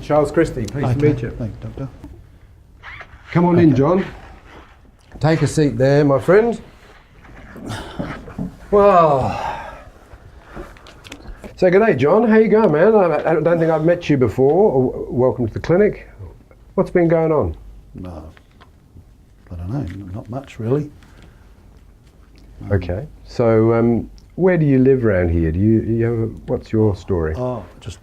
Charles Christie, pleased to meet you. Thank you, Doctor. Come on in, John. Take a seat there, my friend. Well, so good day, John. How you going, man? I don't think I've met you before. Welcome to the clinic. What's been going on? I don't know, not much really. Okay. So, where do you live around here? What's your story? Oh, just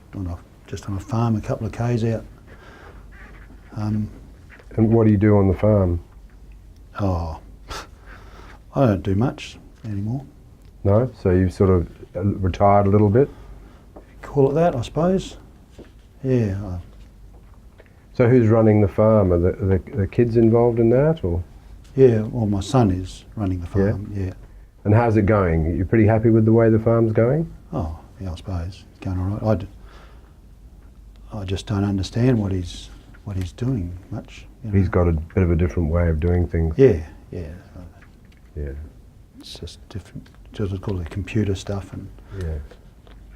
on a farm, a couple of k's out. And what do you do on the farm? Oh, I don't do much anymore. No? So you've sort of retired a little bit? Call it that, I suppose. Yeah. So who's running the farm? Are the kids involved in that, or? Yeah, well, my son is running the farm, yeah. And how's it going? You're pretty happy with the way the farm's going? Oh, yeah, I suppose. It's going all right. I just don't understand what he's doing much. You know. He's got a bit of a different way of doing things. Yeah. Yeah. It's just different. Just call it computer stuff, and Yeah.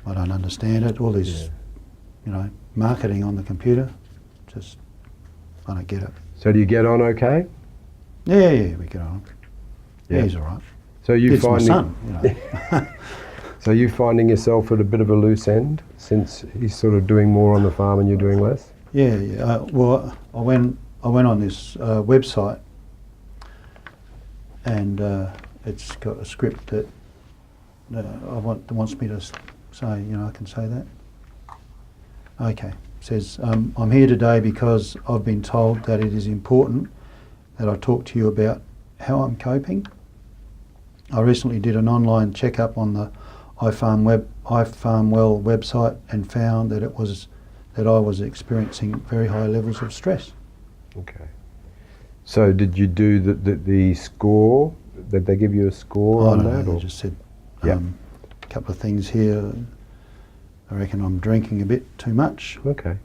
I don't understand it. All this, marketing on the computer. Just, I don't get it. So do you get on okay? Yeah, we get on. Yeah. Yeah, he's all right. So you It's my finding, son, So you finding yourself at a bit of a loose end since he's sort of doing more on the farm and you're doing less? Yeah. Well, I went on this website, and it's got a script that wants me to say. I can say that. Okay. It says, I'm here today because I've been told that it is important that I talk to you about how I'm coping. I recently did an online checkup on the ifarmwell website and found that I was experiencing very high levels of stress. Okay. So did you do the score? Did they give you a score on that? They just said a couple of things here. I reckon I'm drinking a bit too much. Okay.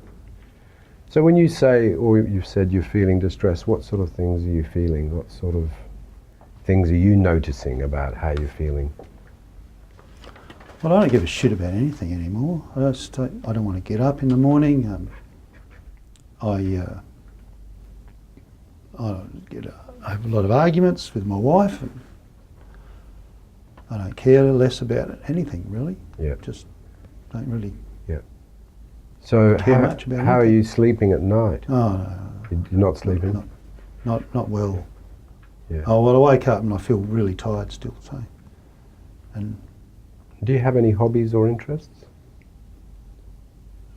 So when you say, or you've said you're feeling distressed, what sort of things are you feeling? What sort of things are you noticing about how you're feeling? Well, I don't give a shit about anything anymore. I don't want to get up in the morning. I have a lot of arguments with my wife. And I don't care less about anything really. Yeah. Just don't really. Yeah. So care much about how are anything. you sleeping at night? Oh, no. You're not sleeping? Not well. Yeah. Oh, well, I wake up and I feel really tired still, so. And, do you have any hobbies or interests?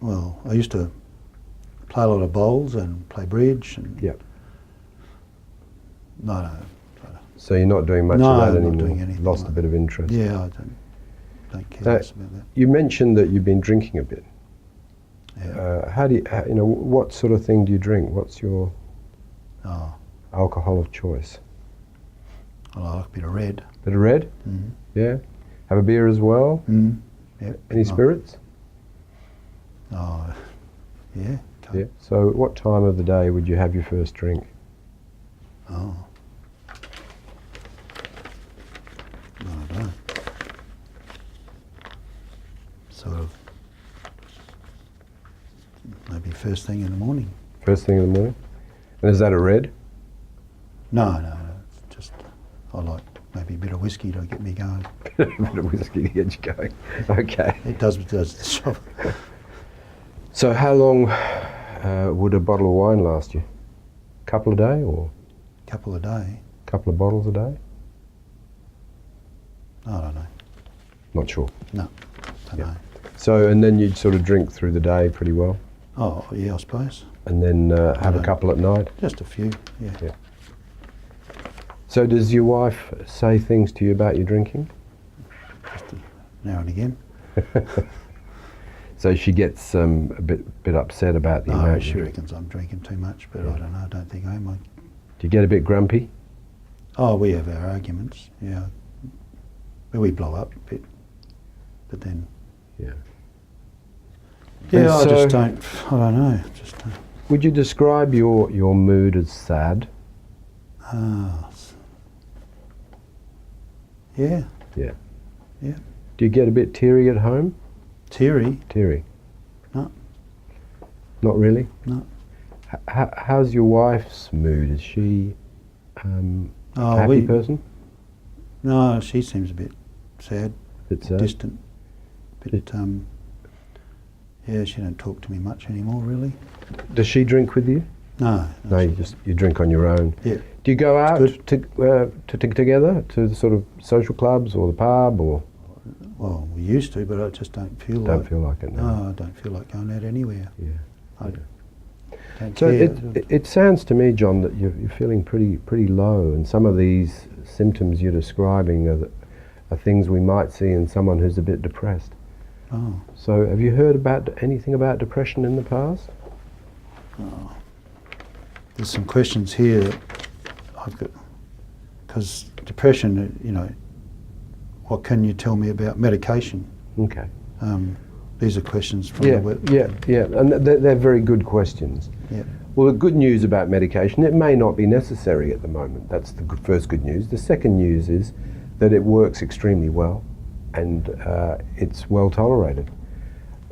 well, I used to play a lot of bowls and play bridge and... Yeah. No. So you're not doing much No, of that I'm anymore? not doing anything Lost like a bit of interest? Yeah, I don't care less about that. You mentioned that you've been drinking a bit. Yeah. What sort of thing do you drink? What's your Oh, alcohol of choice? I like a bit of red. Bit of red? Mm. Yeah. Have a beer as well? Mm. Yeah. Any spirits? Oh, yeah. Yeah. So what time of the day would you have your first drink? Oh. I don't know. Sort of maybe first thing in the morning. First thing in the morning? And is that a red? No. It's just I like maybe a bit of whiskey to get me going. A bit of whiskey to get you going. Okay. It does the job. So how long would a bottle of wine last you? A couple a day or Couple a day. a couple of bottles a day? I don't know. Not sure. No. Don't know. So, and then you'd sort of drink through the day pretty well? Oh, yeah, I suppose. And then have a couple at night? Just a few, yeah. Yeah. So does your wife say things to you about your drinking? Just now and again. So she gets a bit upset about the No, amount she you drink. reckons I'm drinking too much, but I don't know. I don't think I am. Do you get a bit grumpy? Oh, we have our arguments, yeah. We blow up a bit, but then... Yeah. Yeah, I so- just don't... I don't know. Just Would you describe your mood as sad? Yeah. Yeah. Yeah. Do you get a bit teary at home? Teary? Teary. No. Not really? No. How's your wife's mood? Is she a Oh, happy person? No, she seems a bit sad, Bit sad? distant. Yeah, she don't talk to me much anymore, really. Does she drink with you? No. No, you drink on your own. Yeah. Do you go out Good. together to the sort of social clubs or the pub or? Well, we used to, but I just don't feel like. Don't feel like it now. No, I don't feel like going out anywhere. Yeah. I don't So care. it sounds to me, John, that you're feeling pretty low, and some of these symptoms you're describing are things we might see in someone who's a bit depressed. Oh. So have you heard about anything about depression in the past? Oh. There's some questions here that I've got, because depression, you know, what can you tell me about medication? Okay. These are questions from the web. Yeah, and they're very good questions. Yeah. Well, the good news about medication, it may not be necessary at the moment. That's the first good news. The second news is that it works extremely well, and it's well tolerated.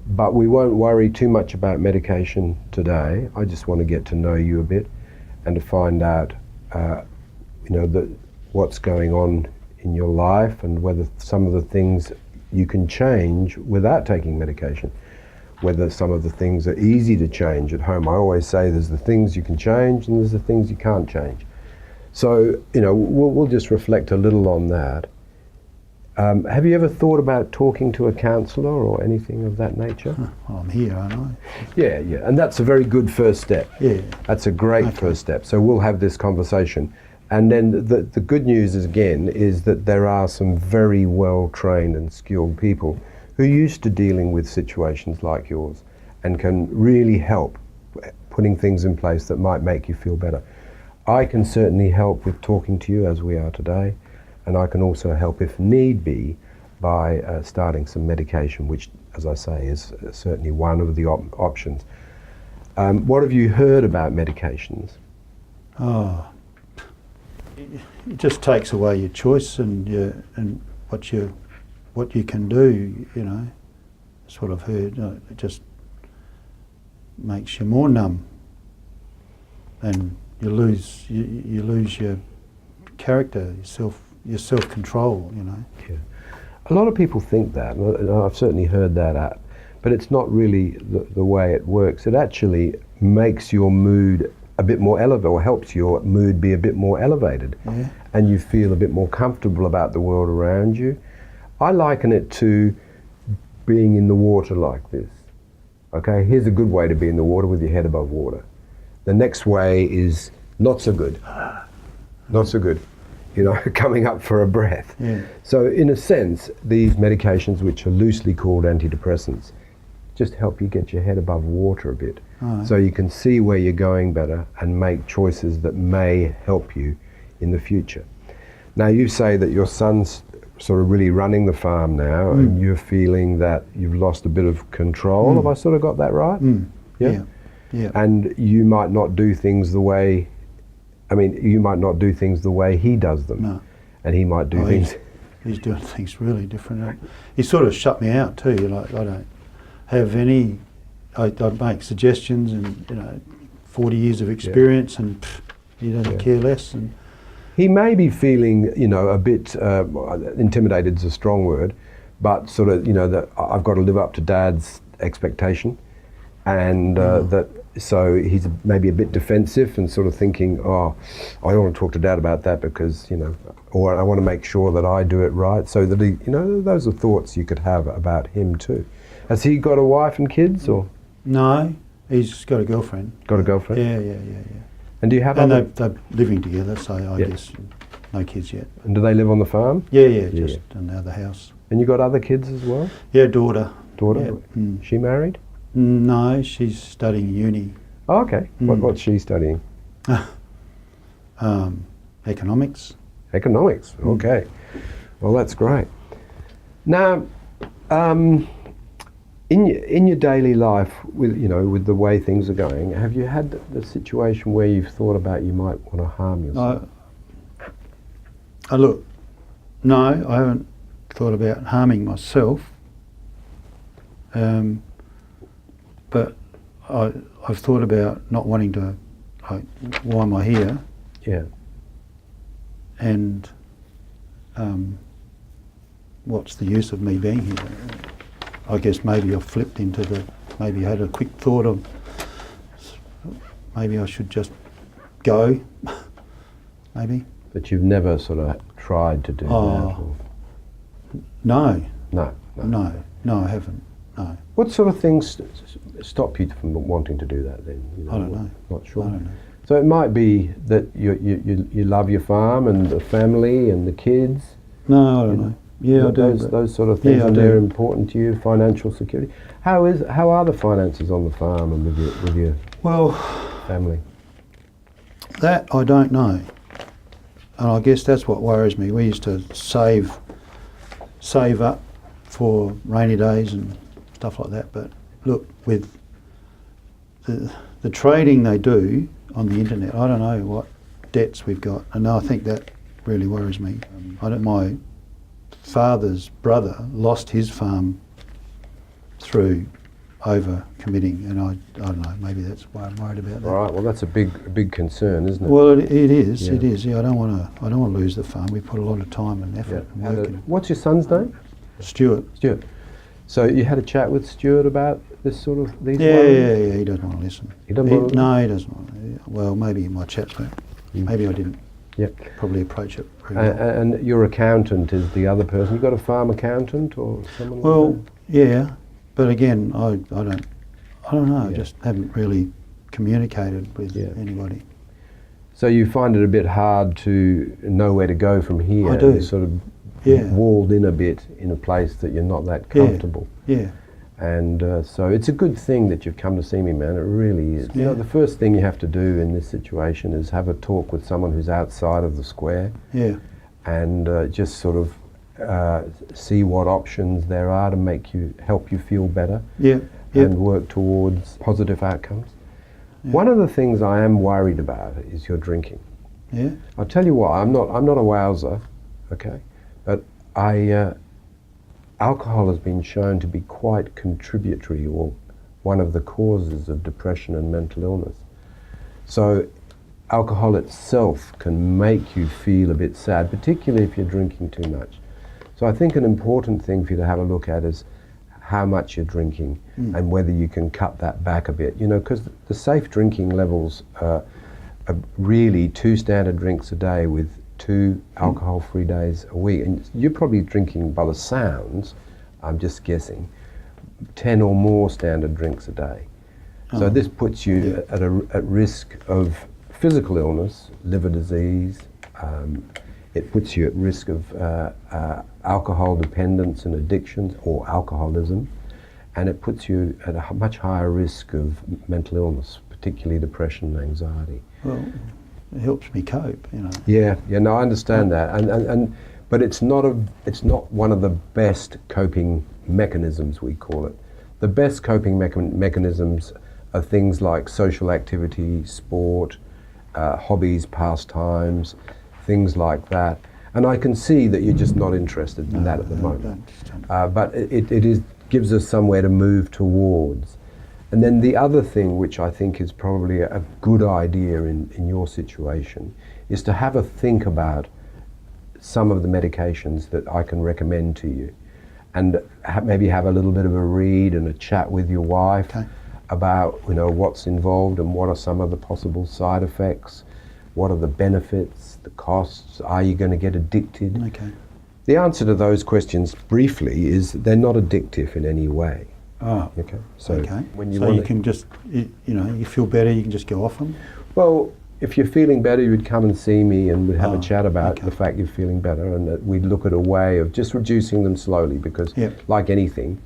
But we won't worry too much about medication today. I just want to get to know you a bit and to find out, what's going on in your life and whether some of the things you can change without taking medication, whether some of the things are easy to change at home. I always say there's the things you can change and there's the things you can't change. So, we'll just reflect a little on that. Have you ever thought about talking to a counsellor or anything of that nature? Well, I'm here, aren't I? Yeah, and that's a very good first step. Yeah. That's a great first step. So we'll have this conversation. And then the good news is that there are some very well trained and skilled people who are used to dealing with situations like yours and can really help putting things in place that might make you feel better. I can certainly help with talking to you as we are today, and I can also help if need be by starting some medication, which, as I say, is certainly one of the options. What have you heard about medications? Oh, it just takes away your choice and what you can do. That's what I've heard. It just makes you more numb, and you lose your character, your self-control. Yeah. A lot of people think that, and I've certainly heard that, but it's not really the way it works. It actually makes your mood a bit more elevated, or helps your mood be a bit more elevated, and you feel a bit more comfortable about the world around you. I liken it to being in the water like this. Okay, here's a good way to be in the water with your head above water. The next way is not so good. Not so good. Coming up for a breath. Yeah. So in a sense, these medications, which are loosely called antidepressants, just help you get your head above water a bit. Right. So you can see where you're going better and make choices that may help you in the future. Now, you say that your son's sort of really running the farm now, and you're feeling that you've lost a bit of control. Have I sort of got that right? Yeah. And you might not do things the way, he does them. No. And he might do things. He's doing things really different. He sort of shut me out too. I don't have any. I make suggestions, and 40 years of experience, and he doesn't care less. And he may be feeling, a bit intimidated is a strong word, but sort of, that I've got to live up to Dad's expectation, and so he's maybe a bit defensive and sort of thinking, I don't want to talk to Dad about that because, or I want to make sure that I do it right. So that he, those are thoughts you could have about him too. Has he got a wife and kids, or? No, he's got a girlfriend. Got a girlfriend? Yeah. And do you have they're living together, so I guess no kids yet. And do they live on the farm? Yeah, just another house. And you got other kids as well? Yeah, daughter. Daughter? Yeah. She married? No, she's studying uni. Oh, okay. What's she studying? Economics. Economics, okay. Well, that's great. Now, in your daily life, with the way things are going, have you had the situation where you've thought about you might want to harm yourself? Look, no, I haven't thought about harming myself. But I've thought about not wanting to, like, why am I here? Yeah. And what's the use of me being here? I guess maybe I've flipped into maybe had a quick thought of, maybe I should just go, maybe. But you've never sort of tried to do that? Or? No. No. No, I haven't. No. What sort of things stop you from wanting to do that then? You know, I don't know. Not sure. I don't know. So it might be that you love your farm and the family and the kids. No, I don't know. Yeah, I do. Those sort of things, Yeah, I and do. they're important to you. Financial security. How are the finances on the farm and with your Well, family? that I don't know, and I guess that's what worries me. We used to save up for rainy days and stuff like that. But look, with the trading they do on the internet, I don't know what debts we've got, and I think that really worries me. My father's brother lost his farm through over committing, and I don't know, maybe that's why I'm worried about that. All right. Well, that's a big concern, isn't it? Well, it is. Yeah. It is. Yeah, I don't want to lose the farm. We put a lot of time and effort and work in it. What's your son's name? Stuart. Stuart. So you had a chat with Stuart about this sort of these Yeah, worries? yeah. He doesn't want to listen. He doesn't want to listen? No, he doesn't want to. Well, maybe in my chats, but maybe I didn't. Yep. Probably approach it. Really well. And your accountant is the other person. You got a farm accountant or someone? Well, like yeah, but again, I don't know. I Yeah. just haven't really communicated with Yeah. anybody. that? So you find it a bit hard to know where to go from here. I do. You're sort of Yeah. walled in a bit in a place that you're not that comfortable. Yeah. And so it's a good thing that you've come to see me, man. It really is. You know, Yeah. the first thing you have to do in this situation is have a talk with someone who's outside of the square Yeah. and just sort of see what options there are to help you feel better Yeah. Yeah. and work towards positive outcomes. One of the things I am worried about is your drinking. Yeah. I'll tell you what, I'm not a wowser, okay, but alcohol has been shown to be quite contributory or one of the causes of depression and mental illness. So alcohol itself can make you feel a bit sad, particularly if you're drinking too much. So I think an important thing for you to have a look at is how much you're drinking and whether you can cut that back a bit. You know, because the safe drinking levels are really 2 standard drinks a day with 2 alcohol-free days a week. And you're probably drinking, by the sounds, I'm just guessing, 10 or more standard drinks a day. So this puts you at risk of physical illness, liver disease. It puts you at risk of alcohol dependence and addictions or alcoholism. And it puts you at a much higher risk of mental illness, particularly depression and anxiety. Well, it helps me cope, you know. Yeah, no, I understand that, but it's not one of the best coping mechanisms, we call it. The best coping mechanisms are things like social activity, sport, hobbies, pastimes, things like that. And I can see that you're just not interested in that at the moment. But it gives us somewhere to move towards. And then the other thing, which I think is probably a good idea in your situation, is to have a think about some of the medications that I can recommend to you. And maybe have a little bit of a read and a chat with your wife about, you know, what's involved and what are some of the possible side effects, what are the benefits, the costs, are you going to get addicted? Okay. The answer to those questions briefly is they're not addictive in any way. Oh, Okay. So okay. when you so want you can just, you know, you feel better, you can just go off them? Well, if you're feeling better, you would come and see me and we'd have a chat about okay. the fact you're feeling better, and that we'd look at a way of just reducing them slowly, because like anything,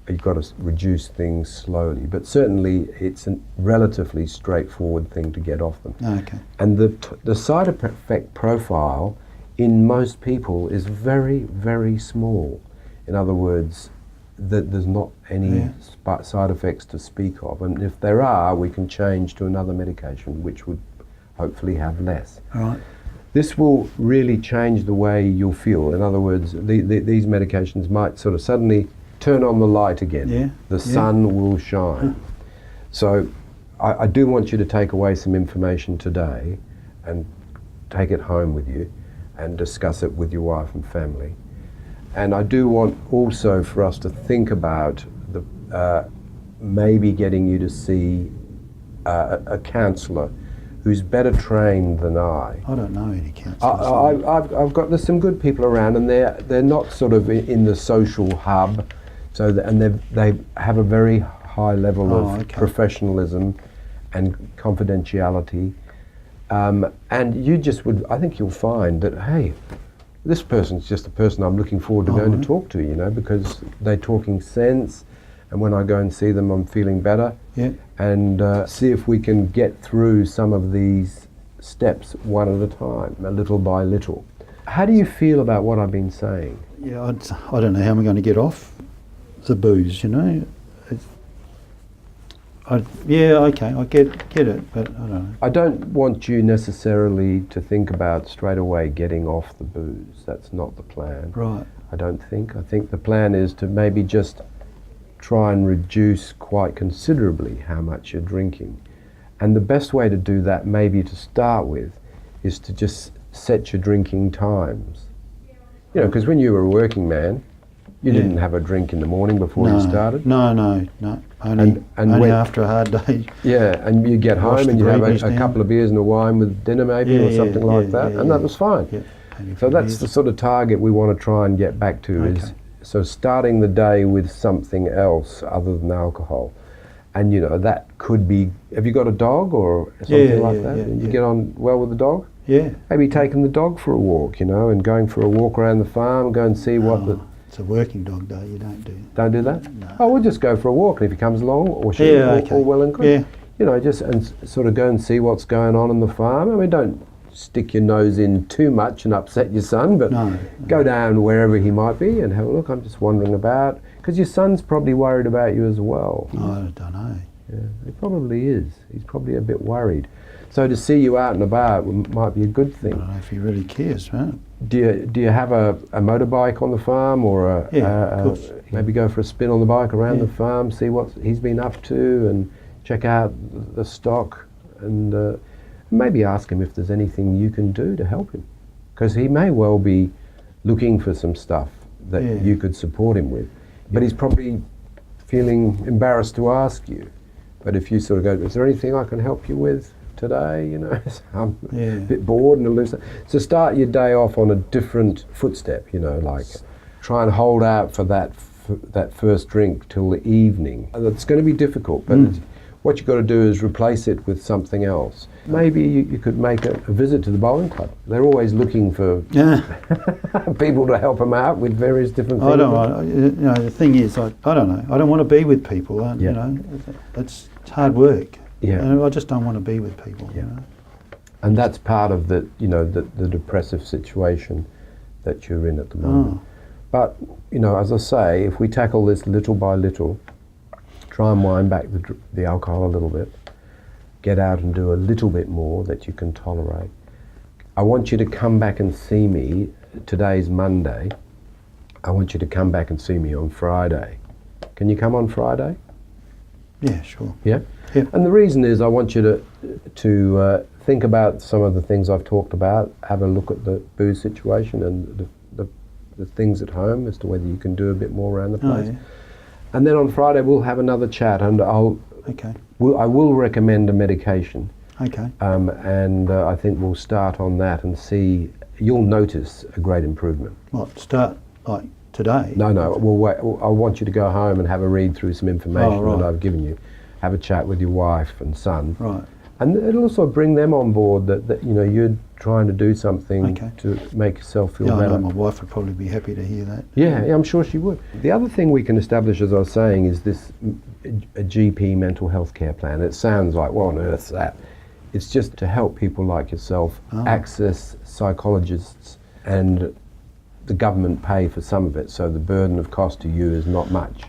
you've got to reduce things slowly. But certainly it's a relatively straightforward thing to get off them. Okay. And the side effect profile in most people is very, very small. In other words, there's not any side effects to speak of. And if there are, we can change to another medication, which would hopefully have less. All right. This will really change the way you'll feel. In other words, these medications might sort of suddenly turn on the light again. Yeah. The sun will shine. So I do want you to take away some information today and take it home with you and discuss it with your wife and family. And I do want also for us to think about maybe getting you to see a counsellor who's better trained than I. I don't know any counsellors. There's some good people around, and they're not sort of in the social hub, and they have a very high level of professionalism and confidentiality. And you just I think you'll find that, hey, this person's just the person I'm looking forward to going to talk to, because they're talking sense, and when I go and see them, I'm feeling better. Yeah. And see if we can get through some of these steps one at a time, a little by little. How do you feel about what I've been saying? Yeah, I don't know how I'm going to get off the booze, I get it, but I don't know. I don't want you necessarily to think about straight away getting off the booze. That's not the plan. Right. I don't think. I think the plan is to maybe just try and reduce quite considerably how much you're drinking. And the best way to do that, maybe to start with, is to just set your drinking times. Because when you were a working man, you didn't have a drink in the morning before you started. No. Only after a hard day. Yeah, and you get home and you have a couple of beers and a wine with dinner maybe, or something like that, and that was fine. Yeah, so that's the sort of target we want to try and get back to, is so starting the day with something else other than alcohol. And that could be, have you got a dog or something like that? You get on well with the dog? Yeah. Maybe taking the dog for a walk, and going for a walk around the farm, go and see what the... It's a working dog day, you don't do. Don't do that? No. Oh, we'll just go for a walk, and if he comes along, or she, all well and good. Yeah. Just and sort of go and see what's going on in the farm. I mean, don't stick your nose in too much and upset your son, but go down wherever he might be and have a look. I'm just wandering about, because your son's probably worried about you as well. I don't know. Yeah, he probably is. He's probably a bit worried. So to see you out and about might be a good thing. I don't know if he really cares, right? Do you have a motorbike on the farm, or maybe go for a spin on the bike around the farm, see what he's been up to, and check out the stock, and maybe ask him if there's anything you can do to help him, because he may well be looking for some stuff that you could support him with, but he's probably feeling embarrassed to ask you. But if you sort of go, is there anything I can help you with today? I'm a bit bored and loose. So start your day off on a different footstep, like try and hold out for that first drink till the evening. It's going to be difficult, but what you've got to do is replace it with something else. Maybe you could make a visit to the bowling club. They're always looking for people to help them out with various different things. I don't know. The thing is, I don't know. I don't want to be with people. It's hard work. Yeah. And I just don't want to be with people. And that's part of the depressive situation that you're in at the moment. But as I say, if we tackle this little by little, try and wind back the alcohol a little bit, get out and do a little bit more that you can tolerate. I want you to come back and see me. Today's Monday. I want you to come back and see me on Friday. Can you come on Friday? Yeah, sure. Yeah? Yeah. And the reason is I want you to think about some of the things I've talked about, have a look at the booze situation and the things at home as to whether you can do a bit more around the place. And then on Friday we'll have another chat, and I will recommend a medication. Okay. And I think we'll start on that and see, you'll notice a great improvement. What, start like today? No, we'll wait. I want you to go home and have a read through some information that I've given you. Have a chat with your wife and son. Right. And it'll also bring them on board that you're trying to do something to make yourself feel better. I know my wife would probably be happy to hear that. Yeah, I'm sure she would. The other thing we can establish, as I was saying, is this a GP mental health care plan. It sounds like, what on earth's that? It's just to help people like yourself access psychologists, and the government pay for some of it, so the burden of cost to you is not much.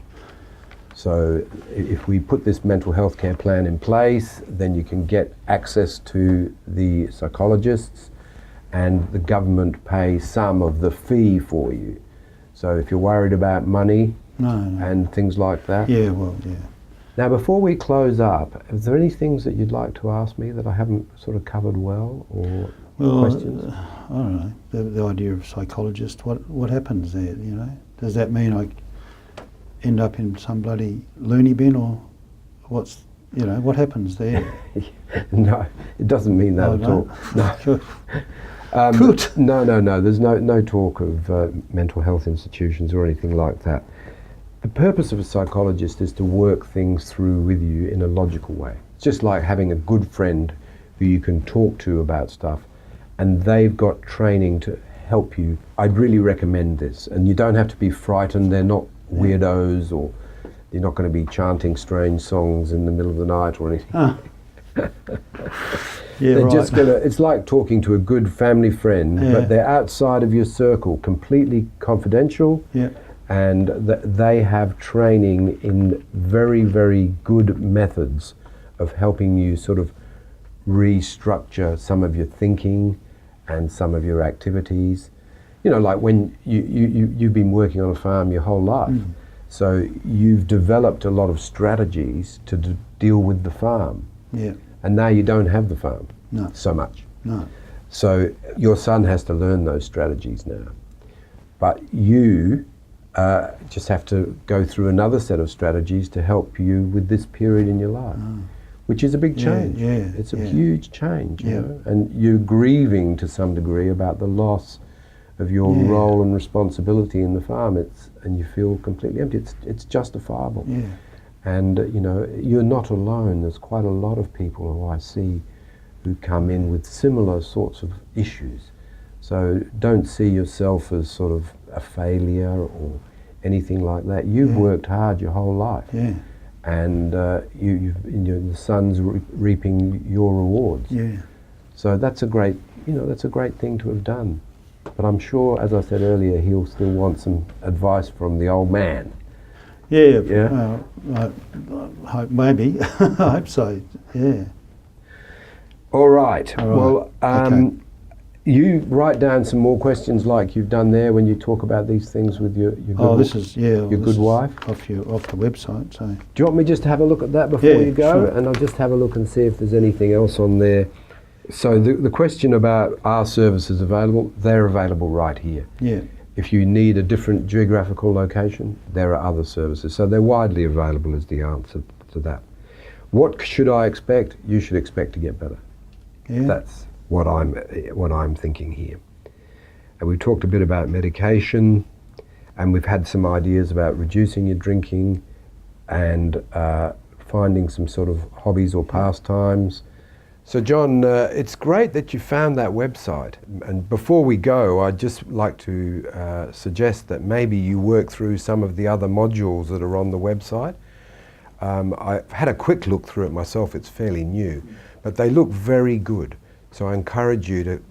So if we put this mental health care plan in place, then you can get access to the psychologists, and the government pays some of the fee for you. So if you're worried about money and things like that. Yeah, well, yeah. Now, before we close up, is there any things that you'd like to ask me that I haven't sort of covered well, or questions? I don't know, the idea of psychologist, what happens there, you know? Does that mean I end up in some bloody loony bin, or what's, you know, what happens there? No, it doesn't mean that Oh, at no? all. No. Good. No. There's no talk of mental health institutions or anything like that. The purpose of a psychologist is to work things through with you in a logical way. It's just like having a good friend who you can talk to about stuff, and they've got training to help you. I'd really recommend this, and you don't have to be frightened. They're not weirdos, or you're not going to be chanting strange songs in the middle of the night or anything. Ah. Yeah, They're right. just gonna, it's like talking to a good family friend, Yeah. but they're outside of your circle, completely confidential, Yeah. and they have training in very, very good methods of helping you sort of restructure some of your thinking and some of your activities. You know, like when you've been working on a farm your whole life, so you've developed a lot of strategies to deal with the farm. Yeah. And now you don't have the farm No. so much. No. So your son has to learn those strategies now. But you just have to go through another set of strategies to help you with this period in your life, which is a big change. Yeah, It's a yeah. huge change, you Yeah. know? And you're grieving to some degree about the loss of your Yeah. role and responsibility in the farm. And you feel completely empty. It's justifiable. Yeah. And you know, you're not alone. There's quite a lot of people who I see who come in with similar sorts of issues. So don't see yourself as sort of a failure or anything like that. You've Yeah. worked hard your whole life, Yeah. and the son's reaping your rewards. Yeah. So that's a great thing to have done. But I'm sure, as I said earlier, he'll still want some advice from the old man. Yeah. Yeah. I hope, maybe. I hope so. Yeah. All right. All right. Well, Okay. you write down some more questions like you've done there when you talk about these things with your good, Oh, this is your good wife. off the website. So Do you want me just to have a look at that before Yeah, you go? sure. And I'll just have a look and see if there's anything else on there. So the question about are services available, they're available right here. yeah. If you need a different geographical location, there are other services. So they're widely available is the answer to that. What should I expect? You should expect to get better. Yeah. That's what I'm thinking here. And we talked a bit about medication, and we've had some ideas about reducing your drinking and finding some sort of hobbies or pastimes. So John, it's great that you found that website. And before we go, I'd just like to suggest that maybe you work through some of the other modules that are on the website. I've had a quick look through it myself. It's fairly new, but they look very good. So I encourage you to,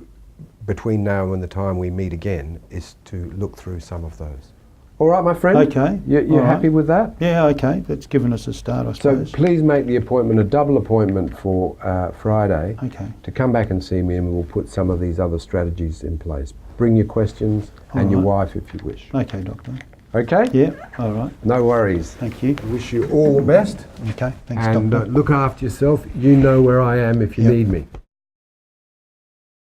between now and the time we meet again, is to look through some of those. All right, my friend? Okay. You're All happy right. with that? Yeah. Okay. That's given us a start, I So suppose. please make the appointment, a double appointment for Friday, Okay. to come back and see me, and we'll put some of these other strategies in place. Bring your questions and All your right. wife if you wish. Okay, Doctor. Okay? Yeah. All right. No worries. Thank you. I wish you all the best, Okay. Thanks, and Doctor. look after yourself. You know where I am if you Yep. need me.